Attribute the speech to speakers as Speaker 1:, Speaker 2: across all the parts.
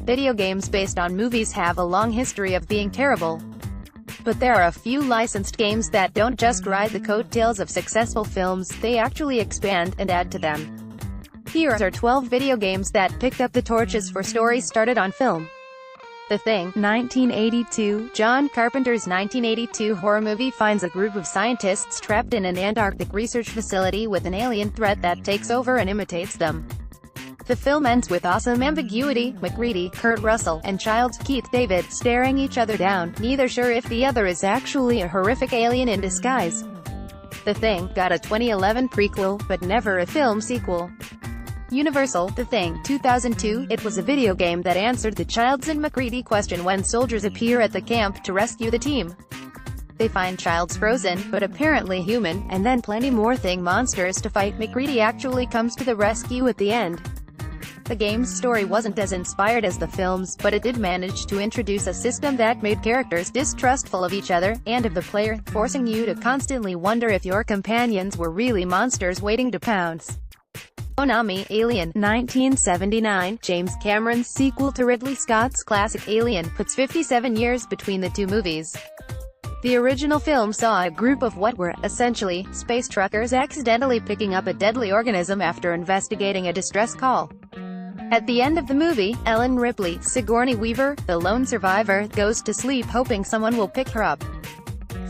Speaker 1: Video games based on movies have a long history of being terrible. But there are a few licensed games that don't just ride the coattails of successful films, they actually expand and add to them. Here are 12 video games that picked up the torches for stories started on film. The Thing, 1982. John Carpenter's 1982 horror movie finds a group of scientists trapped in an Antarctic research facility with an alien threat that takes over and imitates them. The film ends with awesome ambiguity: MacReady, Kurt Russell, and Childs, Keith David, staring each other down, neither sure if the other is actually a horrific alien in disguise. The Thing got a 2011 prequel, but never a film sequel. Universal, The Thing, 2002. It was a video game that answered the Childs and MacReady question when soldiers appear at the camp to rescue the team. They find Childs frozen, but apparently human, and then plenty more Thing monsters to fight. MacReady actually comes to the rescue at the end. The game's story wasn't as inspired as the film's, but it did manage to introduce a system that made characters distrustful of each other, and of the player, forcing you to constantly wonder if your companions were really monsters waiting to pounce. Konami, Alien, 1979. James Cameron's sequel to Ridley Scott's classic Alien puts 57 years between the two movies. The original film saw a group of what were, essentially, space truckers accidentally picking up a deadly organism after investigating a distress call. At the end of the movie, Ellen Ripley, Sigourney Weaver, the lone survivor, goes to sleep hoping someone will pick her up.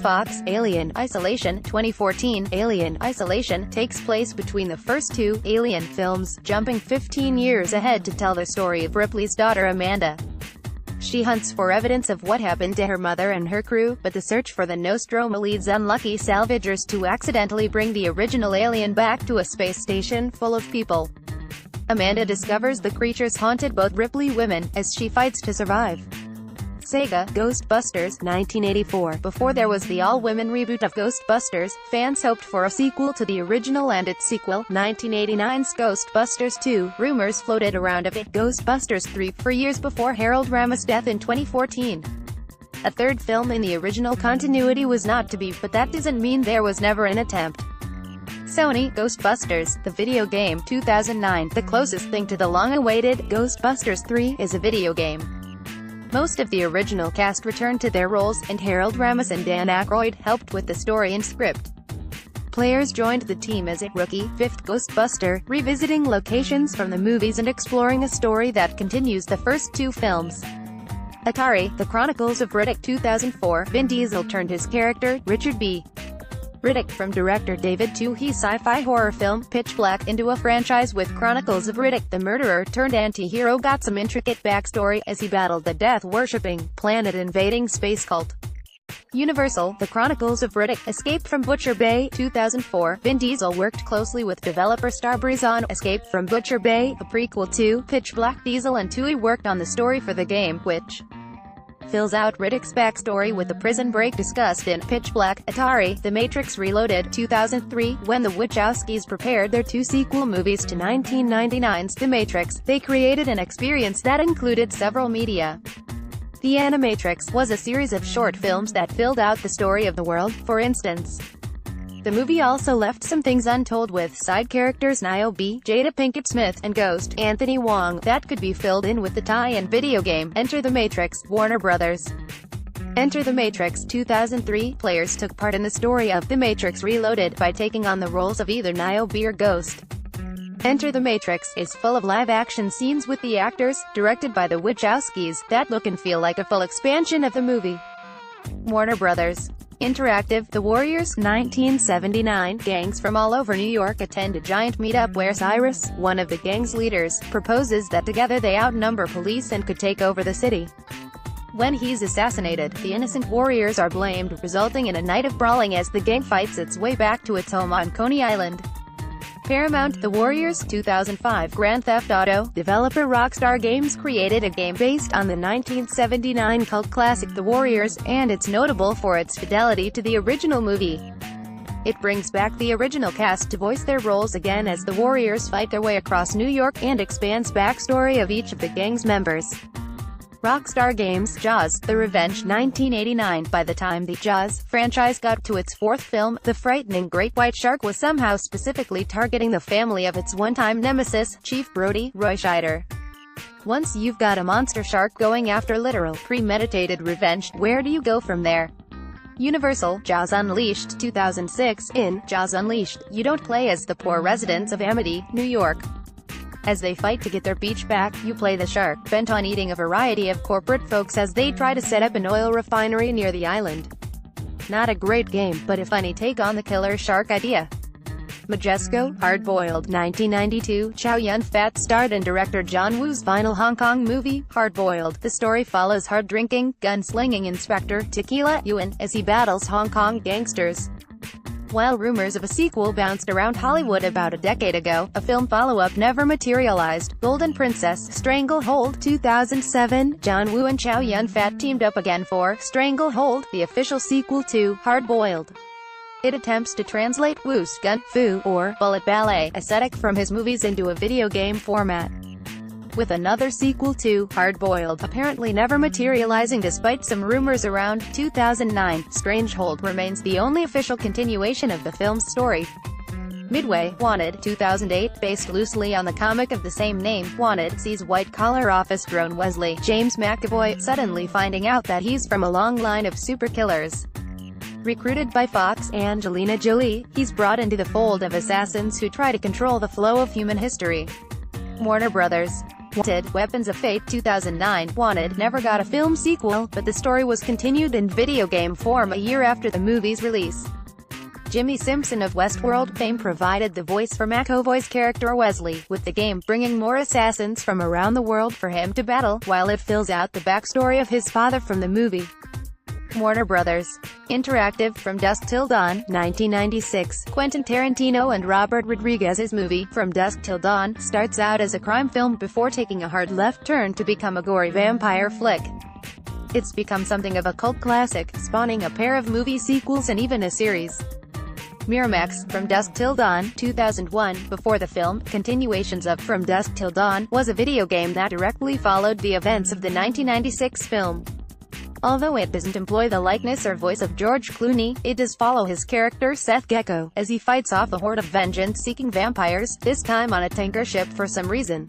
Speaker 1: Fox, Alien Isolation, 2014. Alien Isolation takes place between the first two Alien films, jumping 15 years ahead to tell the story of Ripley's daughter Amanda. She hunts for evidence of what happened to her mother and her crew, but the search for the Nostromo leads unlucky salvagers to accidentally bring the original alien back to a space station full of people. Amanda discovers the creatures haunted both Ripley women, as she fights to survive. Sega, Ghostbusters, 1984. Before there was the all-women reboot of Ghostbusters, fans hoped for a sequel to the original and its sequel, 1989's Ghostbusters II. Rumors floated around of it, Ghostbusters III, for years before Harold Ramis' death in 2014. A third film in the original continuity was not to be, but that doesn't mean there was never an attempt. Sony, Ghostbusters, the video game, 2009. The closest thing to the long-awaited Ghostbusters 3 is a video game. Most of the original cast returned to their roles, and Harold Ramis and Dan Aykroyd helped with the story and script. Players joined the team as a rookie, fifth Ghostbuster, revisiting locations from the movies and exploring a story that continues the first two films. Atari, The Chronicles of Riddick, 2004. Vin Diesel turned his character, Richard B. Riddick, from director David Twohy sci-fi horror film, Pitch Black, into a franchise with Chronicles of Riddick. The murderer-turned-anti-hero got some intricate backstory, as he battled the death-worshipping, planet-invading space cult. Universal, The Chronicles of Riddick, Escape from Butcher Bay, 2004. Vin Diesel worked closely with developer Starbreeze on Escape from Butcher Bay, a prequel to Pitch Black. Diesel and Twohy worked on the story for the game, which fills out Riddick's backstory with the prison break discussed in Pitch Black. Atari, The Matrix Reloaded, 2003. When the Wachowskis prepared their two sequel movies to 1999's The Matrix, they created an experience that included several media. The Animatrix was a series of short films that filled out the story of the world. For instance, the movie also left some things untold with side characters Niobe, Jada Pinkett Smith, and Ghost, Anthony Wong, that could be filled in with the tie-in video game, Enter the Matrix, Warner Brothers. Enter the Matrix, 2003. Players took part in the story of The Matrix Reloaded by taking on the roles of either Niobe or Ghost. Enter the Matrix is full of live-action scenes with the actors, directed by the Wachowskis, that look and feel like a full expansion of the movie. Warner Brothers. Interactive, The Warriors, 1979. Gangs from all over New York attend a giant meetup where Cyrus, one of the gang's leaders, proposes that together they outnumber police and could take over the city. When he's assassinated, the innocent warriors are blamed, resulting in a night of brawling as the gang fights its way back to its home on Coney Island. Paramount, The Warriors, 2005. Grand Theft Auto. Developer Rockstar Games created a game based on the 1979 cult classic The Warriors, and it's notable for its fidelity to the original movie. It brings back the original cast to voice their roles again as the Warriors fight their way across New York, and expands backstory of each of the gang's members. Rockstar Games, Jaws, The Revenge, 1989. By the time the Jaws franchise got to its fourth film, the frightening great white shark was somehow specifically targeting the family of its one-time nemesis, Chief Brody, Roy Scheider. Once you've got a monster shark going after literal, premeditated revenge, where do you go from there? Universal, Jaws Unleashed 2006. In Jaws Unleashed, you don't play as the poor residents of Amity, New York. As they fight to get their beach back, you play the shark, bent on eating a variety of corporate folks as they try to set up an oil refinery near the island. Not a great game, but a funny take on the killer shark idea. Majesco, Hard-Boiled 1992. Chow Yun-Fat starred in director John Woo's final Hong Kong movie, Hard-Boiled. The story follows hard-drinking, gun-slinging Inspector Tequila Yuen as he battles Hong Kong gangsters. While rumors of a sequel bounced around Hollywood about a decade ago, a film follow-up never materialized. Golden Princess, Stranglehold 2007. John Woo and Chow Yun-Fat teamed up again for Stranglehold, the official sequel to Hard-Boiled. It attempts to translate Woo's gun fu, or bullet ballet, aesthetic from his movies into a video game format. With another sequel to Hard-Boiled apparently never materializing despite some rumors around 2009, Strangehold remains the only official continuation of the film's story. Midway, Wanted 2008, based loosely on the comic of the same name, Wanted sees white-collar office drone Wesley James McAvoy suddenly finding out that he's from a long line of super killers. Recruited by Fox, Angelina Jolie, he's brought into the fold of assassins who try to control the flow of human history. Warner Brothers. Wanted, Weapons of Fate 2009. Wanted never got a film sequel, but the story was continued in video game form a year after the movie's release. Jimmy Simpson of Westworld fame provided the voice for McAvoy's character Wesley, with the game bringing more assassins from around the world for him to battle, while it fills out the backstory of his father from the movie. Warner Brothers. Interactive. From Dusk Till Dawn 1996. Quentin Tarantino and Robert Rodriguez's movie, From Dusk Till Dawn, starts out as a crime film before taking a hard left turn to become a gory vampire flick. It's become something of a cult classic, spawning a pair of movie sequels and even a series. Miramax. From Dusk Till Dawn 2001. Before the film, continuations of From Dusk Till Dawn was a video game that directly followed the events of the 1996 film. Although it doesn't employ the likeness or voice of George Clooney, it does follow his character Seth Gecko, as he fights off a horde of vengeance-seeking vampires, this time on a tanker ship for some reason.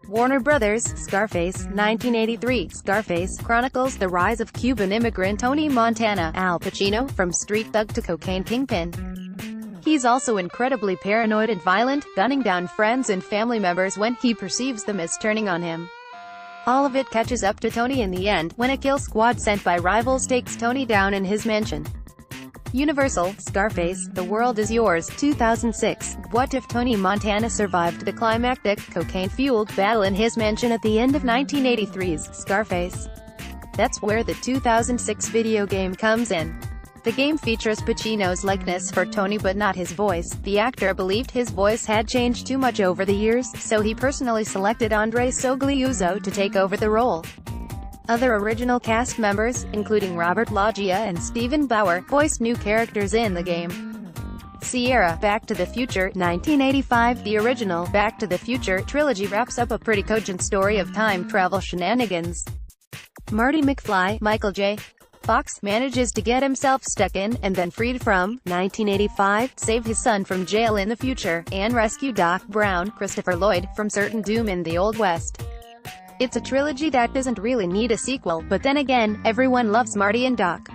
Speaker 1: Warner Brothers. Scarface 1983. Scarface chronicles the rise of Cuban immigrant Tony Montana, Al Pacino, from street thug to cocaine kingpin. He's also incredibly paranoid and violent, gunning down friends and family members when he perceives them as turning on him. All of it catches up to Tony in the end, when a kill squad sent by rivals takes Tony down in his mansion. Universal. Scarface, The World Is Yours 2006. What if Tony Montana survived the climactic, cocaine-fueled battle in his mansion at the end of 1983's Scarface? That's where the 2006 video game comes in. The game features Pacino's likeness for Tony but not his voice. The actor believed his voice had changed too much over the years, so he personally selected Andre Sogliuzzo to take over the role. Other original cast members, including Robert Loggia and Stephen Bauer, voiced new characters in the game. Sierra, Back to the Future 1985. The original Back to the Future trilogy wraps up a pretty cogent story of time travel shenanigans. Marty McFly, Michael J. Fox, manages to get himself stuck in, and then freed from, 1985, save his son from jail in the future, and rescue Doc Brown, Christopher Lloyd, from certain doom in the Old West. It's a trilogy that doesn't really need a sequel, but then again, everyone loves Marty and Doc.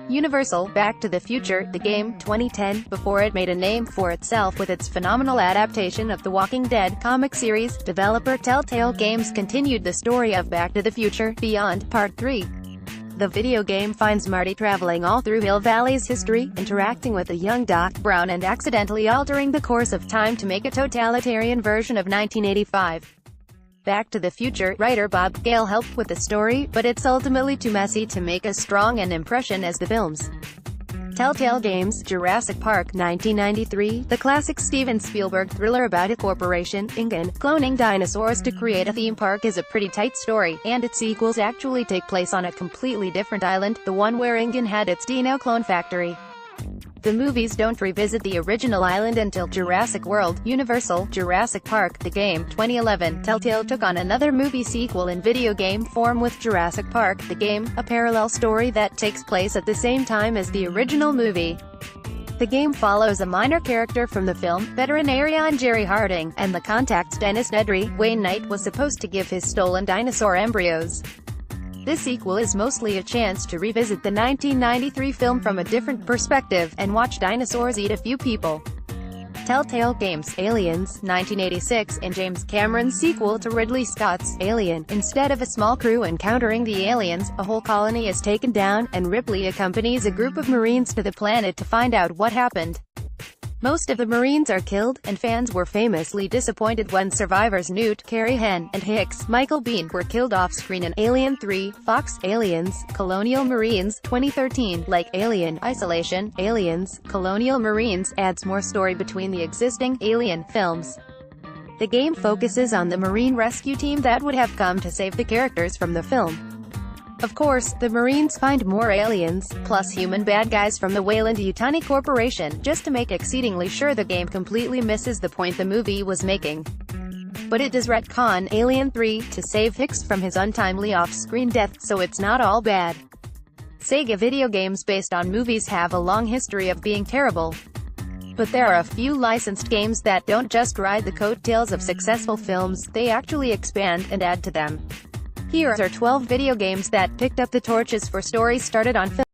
Speaker 1: Universal. Back to the Future, the game, 2010, before it made a name for itself with its phenomenal adaptation of The Walking Dead comic series, developer Telltale Games continued the story of Back to the Future, Beyond, Part 3. The video game finds Marty traveling all through Hill Valley's history, interacting with a young Doc Brown and accidentally altering the course of time to make a totalitarian version of 1985. Back to the Future writer Bob Gale helped with the story, but it's ultimately too messy to make as strong an impression as the films. Telltale Games. Jurassic Park 1993. The classic Steven Spielberg thriller about a corporation, Ingen, cloning dinosaurs to create a theme park is a pretty tight story, and its sequels actually take place on a completely different island, the one where Ingen had its Dino clone factory. The movies don't revisit the original island until Jurassic World. Universal. Jurassic Park, the game, 2011. Telltale took on another movie sequel in video game form with Jurassic Park, the game, a parallel story that takes place at the same time as the original movie. The game follows a minor character from the film, veterinarian Jerry Harding, and the Contact's Dennis Nedry. Wayne Knight was supposed to give his stolen dinosaur embryos. This sequel is mostly a chance to revisit the 1993 film from a different perspective, and watch dinosaurs eat a few people. Telltale Games' Aliens, 1986, and James Cameron's sequel to Ridley Scott's Alien. Instead of a small crew encountering the aliens, a whole colony is taken down, and Ripley accompanies a group of Marines to the planet to find out what happened. Most of the Marines are killed, and fans were famously disappointed when survivors Newt, Carrie Henn, and Hicks, Michael Biehn, were killed off-screen in Alien 3, Fox, Aliens, Colonial Marines, 2013. Like Alien, Isolation, Aliens, Colonial Marines adds more story between the existing Alien films. The game focuses on the Marine rescue team that would have come to save the characters from the film. Of course, the Marines find more aliens, plus human bad guys from the Weyland-Yutani Corporation, just to make exceedingly sure the game completely misses the point the movie was making. But it does retcon Alien 3 to save Hicks from his untimely off-screen death, so it's not all bad. Sega video games based on movies have a long history of being terrible. But there are a few licensed games that don't just ride the coattails of successful films, they actually expand and add to them. Here are 12 video games that picked up the torches for stories started on film.